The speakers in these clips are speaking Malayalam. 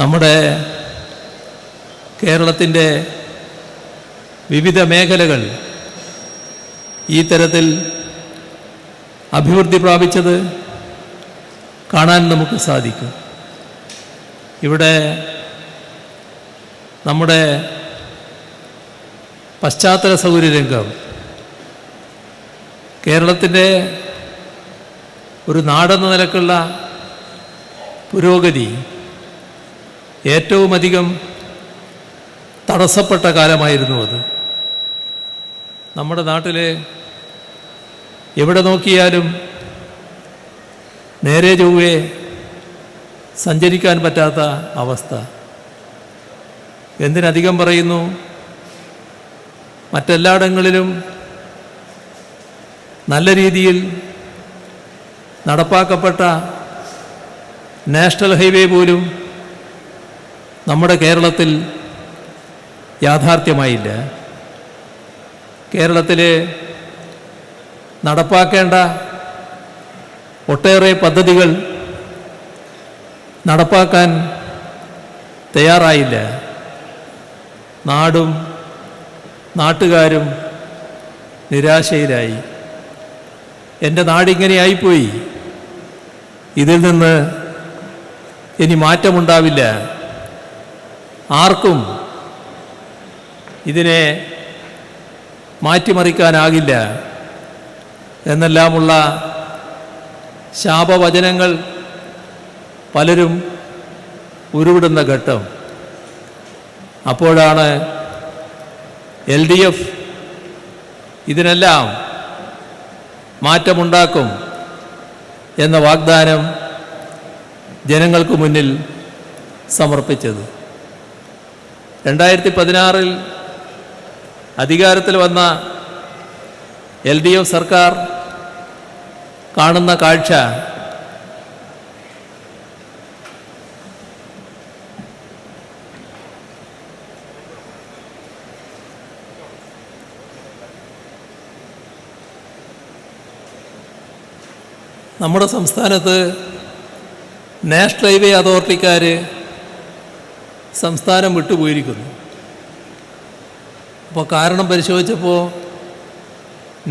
നമ്മുടെ കേരളത്തിൻ്റെ വിവിധ മേഖലകൾ ഈ തരത്തിൽ അഭിവൃദ്ധി പ്രാപിച്ചത് കാണാൻ നമുക്ക് സാധിക്കും. ഇവിടെ നമ്മുടെ പശ്ചാത്തല സൗകര്യ രംഗം കേരളത്തിൻ്റെ ഒരു നാടെന്ന നിലക്കുള്ള പുരോഗതി ഏറ്റവും അധികം തടസ്സപ്പെട്ട കാലമായിരുന്നു അത്. നമ്മുടെ നാട്ടിൽ എവിടെ നോക്കിയാലും നേരെ ചൊവ്വേ സഞ്ചരിക്കാൻ പറ്റാത്ത അവസ്ഥ. എന്തിനധികം പറയുന്നു, മറ്റെല്ലായിടങ്ങളിലും നല്ല രീതിയിൽ നടപ്പാക്കപ്പെട്ട നാഷണൽ ഹൈവേ പോലും നമ്മുടെ കേരളത്തിൽ യാഥാർത്ഥ്യമായില്ല. കേരളത്തിൽ നടപ്പാക്കേണ്ട ഒട്ടേറെ പദ്ധതികൾ നടപ്പാക്കാൻ തയ്യാറായില്ല. നാടും നാട്ടുകാരും നിരാശയിലായി. എൻ്റെ നാടിങ്ങനെയായിപ്പോയി, ഇതിൽ നിന്ന് ഇനി മാറ്റമുണ്ടാവില്ല, ആർക്കും ഇതിനെ മാറ്റിമറിക്കാനാകില്ല എന്നെല്ലാമുള്ള ശാപവചനങ്ങൾ പലരും ഉരുവിടുന്ന ഘട്ടം. അപ്പോഴാണ് LDF ഇതിനെല്ലാം മാറ്റമുണ്ടാക്കും എന്ന വാഗ്ദാനം ജനങ്ങൾക്ക് മുന്നിൽ സമർപ്പിച്ചത്. 2016 അധികാരത്തിൽ വന്ന LDF സർക്കാർ കാണുന്ന കാഴ്ച നമ്മുടെ സംസ്ഥാനത്ത് നാഷണൽ ഹൈവേ അതോറിറ്റിക്കാർ സംസ്ഥാനം വിട്ടുപോയിരിക്കുന്നു. അപ്പോൾ കാരണം പരിശോധിച്ചപ്പോൾ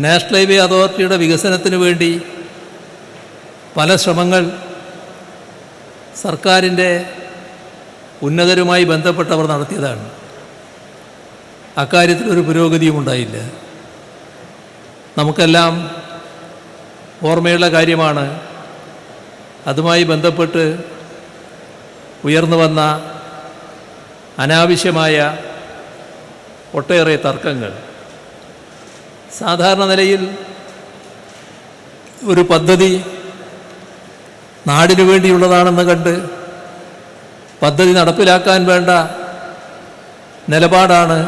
നാഷണൽ ഹൈവേ അതോറിറ്റിയുടെ വികസനത്തിന് വേണ്ടി പല ശ്രമങ്ങൾ സർക്കാരിൻ്റെ ഉന്നതരുമായി ബന്ധപ്പെട്ടവർ നടത്തിയതാണ്. അക്കാര്യത്തിലൊരു പുരോഗതിയും ഉണ്ടായില്ല. നമുക്കെല്ലാം ഓർമ്മയുള്ള കാര്യമാണ് അതുമായി ബന്ധപ്പെട്ട് ഉയർന്നു വന്ന അനാവശ്യമായ ഒട്ടേറെ തർക്കങ്ങൾ. സാധാരണ നിലയിൽ ഒരു പദ്ധതി നാടിനു വേണ്ടിയുള്ളതാണെന്ന് കണ്ട് പദ്ധതി നടപ്പിലാക്കാൻ വേണ്ട നിലപാടാണ്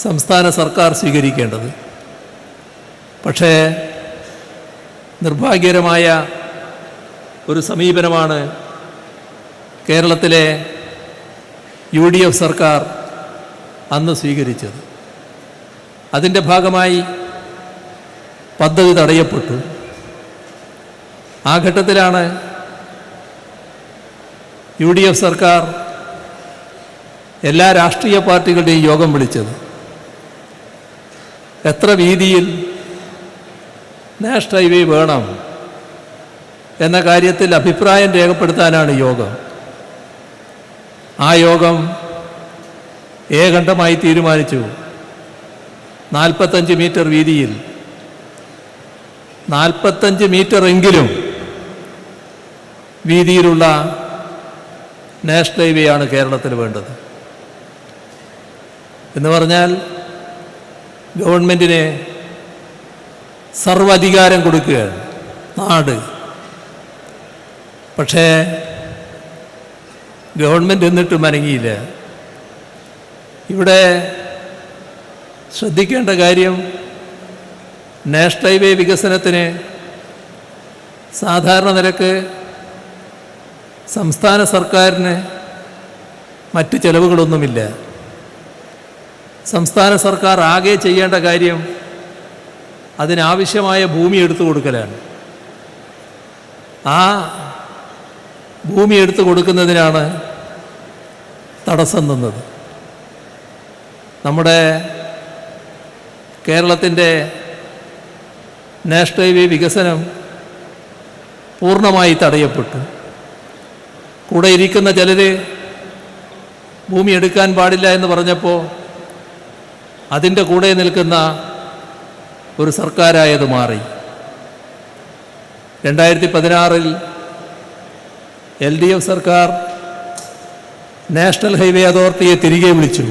സംസ്ഥാന സർക്കാർ സ്വീകരിക്കേണ്ടത്. പക്ഷേ നിർഭാഗ്യകരമായ ഒരു സമീപനമാണ് കേരളത്തിലെ UDF സർക്കാർ അന്ന് സ്വീകരിച്ചത്. അതിൻ്റെ ഭാഗമായി പദ്ധതി തടയപ്പെട്ടു. ആ ഘട്ടത്തിലാണ് UDF സർക്കാർ എല്ലാ രാഷ്ട്രീയ പാർട്ടികളുടെയും യോഗം വിളിച്ചത്. എത്ര വീതിയിൽ നാഷണൽ ഹൈവേ വേണം എന്ന കാര്യത്തിൽ അഭിപ്രായം രേഖപ്പെടുത്താനാണ് യോഗം. ആ യോഗം ഏകണ്ഠമായി തീരുമാനിച്ചു 45 മീറ്റർ വീതിയിൽ 45 മീറ്റർ എങ്കിലും വീതിയിലുള്ള നാഷണൽ ഹൈവേ ആണ് കേരളത്തിൽ വേണ്ടത്. എന്ന് പറഞ്ഞാൽ ഗവൺമെൻറ്റിന് സർവ്വാധികാരം കൊടുക്കുകയാണ് നാട്. പക്ഷേ ഗവൺമെൻറ് എന്നിട്ടും അനങ്ങിയില്ല. ഇവിടെ ശ്രദ്ധിക്കേണ്ട കാര്യം, നാഷണൽ ഹൈവേ വികസനത്തിന് സാധാരണ നിരക്ക് സംസ്ഥാന സർക്കാരിന് മറ്റ് ചെലവുകളൊന്നുമില്ല. സംസ്ഥാന സർക്കാർ ആകെ ചെയ്യേണ്ട കാര്യം അതിനാവശ്യമായ ഭൂമി എടുത്തു കൊടുക്കലാണ്. ആ ഭൂമി എടുത്തു കൊടുക്കുന്നതിനാണ് തടസ്സം നിന്നത്. നമ്മുടെ കേരളത്തിൻ്റെ നാഷണൽ ഹൈവേ വികസനം പൂർണ്ണമായി തടയപ്പെട്ടു. കൂടെ ഇരിക്കുന്ന ചിലർ ഭൂമി എടുക്കാൻ പാടില്ല എന്ന് പറഞ്ഞപ്പോൾ അതിൻ്റെ കൂടെ നിൽക്കുന്ന ഒരു സർക്കാരായത് മാറി. 2016 LDF സർക്കാർ നാഷണൽ ഹൈവേ അതോറിറ്റിയെ തിരികെ വിളിച്ചു.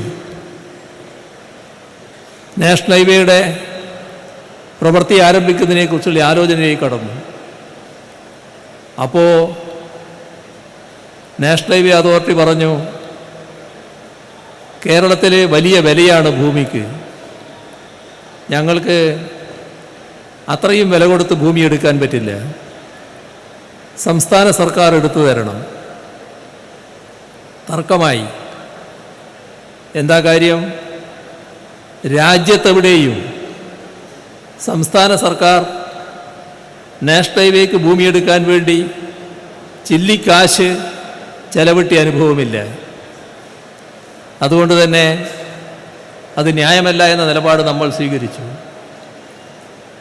നാഷണൽ ഹൈവേയുടെ പ്രവൃത്തി ആരംഭിക്കുന്നതിനെക്കുറിച്ചുള്ള ആലോചനയിലേക്ക് കടന്നു. അപ്പോൾ നാഷണൽ ഹൈവേ അതോറിറ്റി പറഞ്ഞു, കേരളത്തിലെ വലിയ വിലയാണ് ഭൂമിക്ക്, ഞങ്ങൾക്ക് അത്രയും വില കൊടുത്ത് ഭൂമി എടുക്കാൻ പറ്റില്ല, സംസ്ഥാന സർക്കാർ എടുത്തു തരണം. തർക്കമായി. എന്താ കാര്യം? രാജ്യത്തെവിടെയും സംസ്ഥാന സർക്കാർ നാഷണൽ ഹൈവേക്ക് ഭൂമിയെടുക്കാൻ വേണ്ടി ചില്ലിക്കാശ് ചെലവിട്ടിയ അനുഭവമില്ല. അതുകൊണ്ട് തന്നെ അത് ന്യായമല്ല എന്ന നിലപാട് നമ്മൾ സ്വീകരിച്ചു.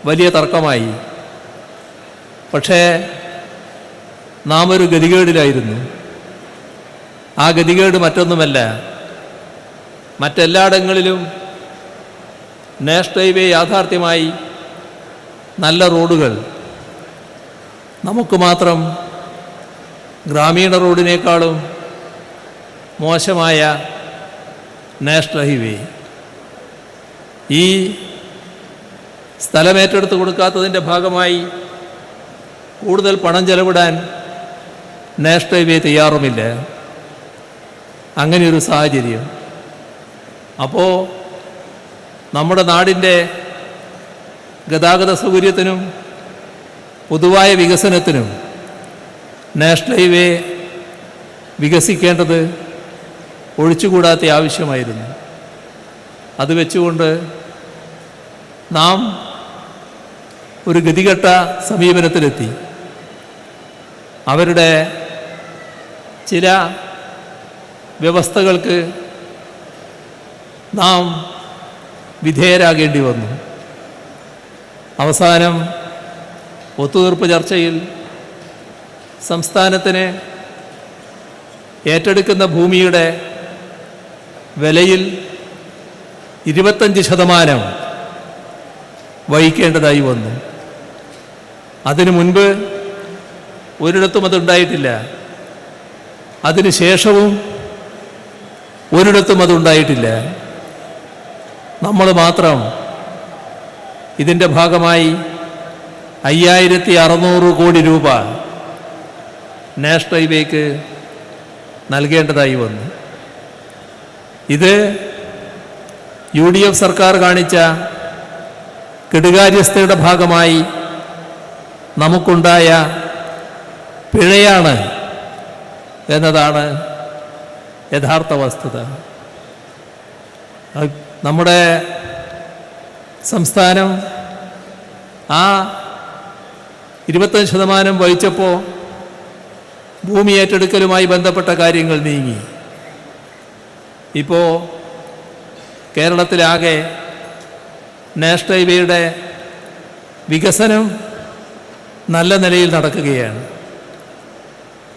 വലിയ തർക്കമായി. പക്ഷേ നാം ഒരു ഗതികേടിലായിരുന്നു. ആ ഗതികേട് മറ്റൊന്നുമല്ല, മറ്റെല്ലായിടങ്ങളിലും നാഷണൽ ഹൈവേ യാഥാർത്ഥ്യമായി നല്ല റോഡുകൾ, നമുക്ക് മാത്രം ഗ്രാമീണ റോഡിനേക്കാളും മോശമായ നാഷണൽ ഹൈവേ. ഈ സ്ഥലമേറ്റെടുത്ത് കൊടുക്കാത്തതിൻ്റെ ഭാഗമായി കൂടുതൽ പണം ചെലവിടാൻ നാഷണൽ ഹൈവേ തയ്യാറുമില്ല. അങ്ങനെയൊരു സാഹചര്യം. അപ്പോൾ നമ്മുടെ നാടിൻ്റെ ഗതാഗത സൗകര്യത്തിനും പൊതുവായ വികസനത്തിനും നാഷണൽ ഹൈവേ വികസിക്കേണ്ടത് ഒഴിച്ചുകൂടാത്ത ആവശ്യമായിരുന്നു. അത് വെച്ചുകൊണ്ട് നാം ഒരു ഗതികെട്ട സമീപനത്തിലെത്തി. അവരുടെ ചില വ്യവസ്ഥകൾക്ക് നാം വിധേയരാകേണ്ടി വന്നു. അവസാനം ഒത്തുതീർപ്പ് ചർച്ചയിൽ സംസ്ഥാനത്തിന് ഏറ്റെടുക്കുന്ന ഭൂമിയുടെ വിലയിൽ 25% വഹിക്കേണ്ടതായി വന്നു. അതിനു മുൻപ് ഒരിടത്തും അതുണ്ടായിട്ടില്ല. അതിന് ശേഷവും ഒരിടത്തും അതുണ്ടായിട്ടില്ല. നമ്മൾ മാത്രം ഇതിൻ്റെ ഭാഗമായി 5600 കോടി രൂപ നാഷണൽ ഹൈവേക്ക് നൽകേണ്ടതായി വന്നു. ഇത് UDF സർക്കാർ കാണിച്ച കെടുകാര്യസ്ഥയുടെ ഭാഗമായി നമുക്കുണ്ടായ പിഴയാണ് എന്നതാണ് യഥാർത്ഥ വസ്തുത. നമ്മുടെ സംസ്ഥാനം ആ 25% വഹിച്ചപ്പോൾ ഭൂമി ഏറ്റെടുക്കലുമായി ബന്ധപ്പെട്ട കാര്യങ്ങൾ നീങ്ങി. ഇപ്പോൾ കേരളത്തിലാകെ നാഷണൽ ഹൈവേയുടെ വികസനം നല്ല നിലയിൽ നടക്കുകയാണ്.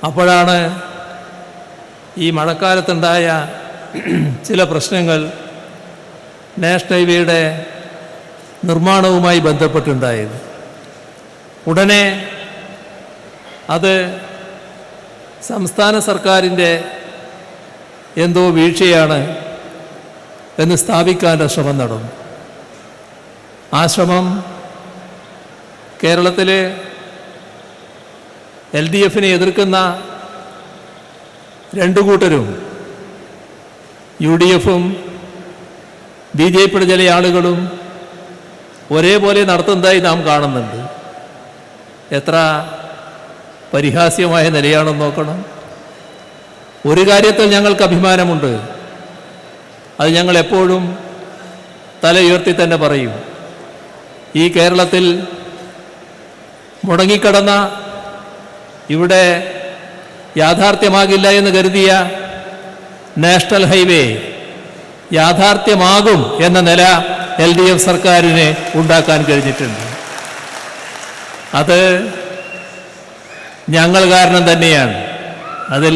അപ്പോഴാണ് ഈ മഴക്കാലത്തുണ്ടായ ചില പ്രശ്നങ്ങൾ നാഷണൽ ഹൈവേയുടെ നിർമ്മാണവുമായി ബന്ധപ്പെട്ടുണ്ടായത്. ഉടനെ അത് സംസ്ഥാന സർക്കാരിൻ്റെ എന്തോ വീഴ്ചയാണ് എന്ന് സ്ഥാപിക്കാനുള്ള ശ്രമം നടന്നു. ആ ശ്രമം കേരളത്തിലെ LDFനെ എതിർക്കുന്ന രണ്ടു കൂട്ടരും UDFും BJPയുടെ ചില ആളുകളും ഒരേപോലെ നടത്തുന്നതായി നാം കാണുന്നുണ്ട്. എത്ര പരിഹാസ്യമായ നിലയാണെന്ന് നോക്കണം. ഒരു കാര്യത്തിൽ ഞങ്ങൾക്ക് അഭിമാനമുണ്ട്. അത് ഞങ്ങൾ എപ്പോഴും തല ഉയർത്തി തന്നെ പറയും. ഈ കേരളത്തിൽ മുടങ്ങിക്കിടന്ന, ഇവിടെ യാഥാർത്ഥ്യമാകില്ല എന്ന് കരുതിയ നാഷണൽ ഹൈവേ യാഥാർത്ഥ്യമാകും എന്ന നില LDF സർക്കാരിന് ഉണ്ടാക്കാൻ കഴിഞ്ഞിട്ടുണ്ട്. അത് ഞങ്ങൾ കാരണം തന്നെയാണ്. അതിൽ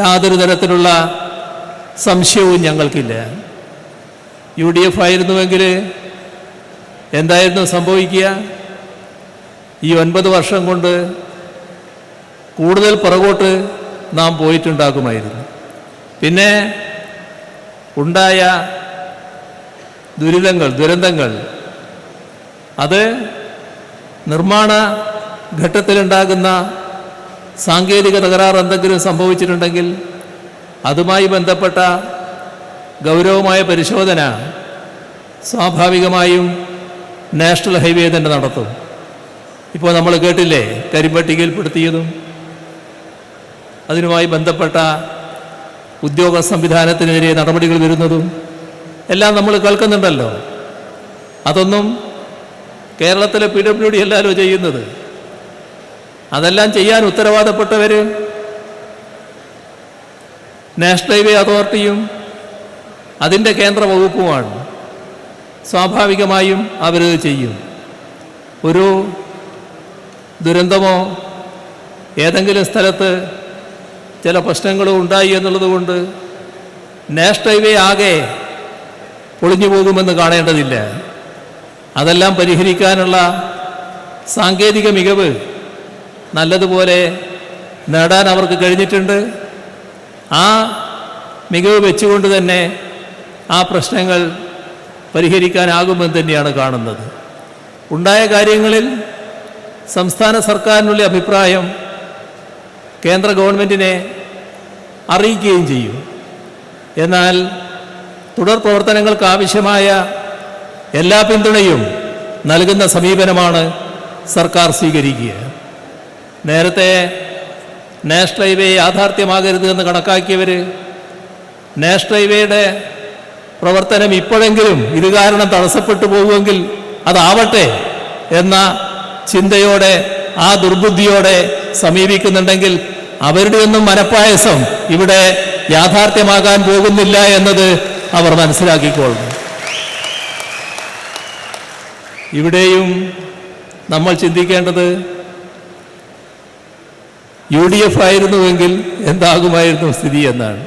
യാതൊരു തരത്തിലുള്ള സംശയവും ഞങ്ങൾക്കില്ല. UDF ആയിരുന്നുവെങ്കിൽ എന്തായിരുന്നു സംഭവിക്കുക? ഈ 9 വർഷം കൊണ്ട് കൂടുതൽ പുറകോട്ട് നാം പോയിട്ടുണ്ടാകുമായിരുന്നു. പിന്നെ ഉണ്ടായ ദുരന്തങ്ങൾ അത് നിർമ്മാണ ഘട്ടത്തിലുണ്ടാകുന്ന സാങ്കേതിക തകരാർ എന്തെങ്കിലും സംഭവിച്ചിട്ടുണ്ടെങ്കിൽ അതുമായി ബന്ധപ്പെട്ട ഗൗരവമായ പരിശോധന സ്വാഭാവികമായും നാഷണൽ ഹൈവേ തന്നെ നടത്തും. ഇപ്പോൾ നമ്മൾ കേട്ടില്ലേ, കരിമ്പട്ടികയിൽപ്പെടുത്തിയതും അതിനുമായി ബന്ധപ്പെട്ട ഉദ്യോഗ സംവിധാനത്തിനെതിരെ നടപടികൾ വരുന്നതും എല്ലാം നമ്മൾ കേൾക്കുന്നുണ്ടല്ലോ. അതൊന്നും കേരളത്തിലെ PWD അല്ലല്ലോ ചെയ്യുന്നത്. അതെല്ലാം ചെയ്യാൻ ഉത്തരവാദപ്പെട്ടവർ നാഷണൽ ഹൈവേ അതോറിറ്റിയും അതിൻ്റെ കേന്ദ്ര വകുപ്പുമാണ്. സ്വാഭാവികമായും അവരത് ചെയ്യും. ഒരു ദുരന്തമോ ഏതെങ്കിലും സ്ഥലത്ത് ചില പ്രശ്നങ്ങളോ ഉണ്ടായി എന്നുള്ളതുകൊണ്ട് നാഷണൽ ഹൈവേ ആകെ പൊളിഞ്ഞു പോകുമെന്ന് കാണേണ്ടതില്ല. അതെല്ലാം പരിഹരിക്കാനുള്ള സാങ്കേതിക മികവ് നല്ലതുപോലെ നേടാൻ അവർക്ക് കഴിഞ്ഞിട്ടുണ്ട്. ആ മികവ് വെച്ചുകൊണ്ട് തന്നെ ആ പ്രശ്നങ്ങൾ പരിഹരിക്കാനാകുമെന്ന് തന്നെയാണ് കാണുന്നത്. ഉണ്ടായ കാര്യങ്ങളിൽ സംസ്ഥാന സർക്കാരിനുള്ള അഭിപ്രായം കേന്ദ്ര ഗവൺമെൻറ്റിനെ അറിയിക്കുകയും ചെയ്യും. എന്നാൽ തുടർ പ്രവർത്തനങ്ങൾക്ക് ആവശ്യമായ എല്ലാ പിന്തുണയും നൽകുന്ന സമീപനമാണ് സർക്കാർ സ്വീകരിക്കുക. നേരത്തെ നാഷണൽ ഹൈവേ യാഥാർത്ഥ്യമാകരുത് എന്ന് കണക്കാക്കിയവർ നാഷണൽ ഹൈവേയുടെ പ്രവർത്തനം ഇപ്പോഴെങ്കിലും ഇത് കാരണം തടസ്സപ്പെട്ടു പോകുമെങ്കിൽ അതാവട്ടെ എന്ന ചിന്തയോടെ, ആ ദുർബുദ്ധിയോടെ സമീപിക്കുന്നുണ്ടെങ്കിൽ അവരുടെ ഒന്നും മനപ്പായസം ഇവിടെ യാഥാർത്ഥ്യമാകാൻ പോകുന്നില്ല എന്നത് അവർ മനസ്സിലാക്കിക്കൊള്ളും. ഇവിടെയും നമ്മൾ ചിന്തിക്കേണ്ടത് UDF ആയിരുന്നുവെങ്കിൽ എന്താകുമായിരുന്നു സ്ഥിതി എന്നാണ്.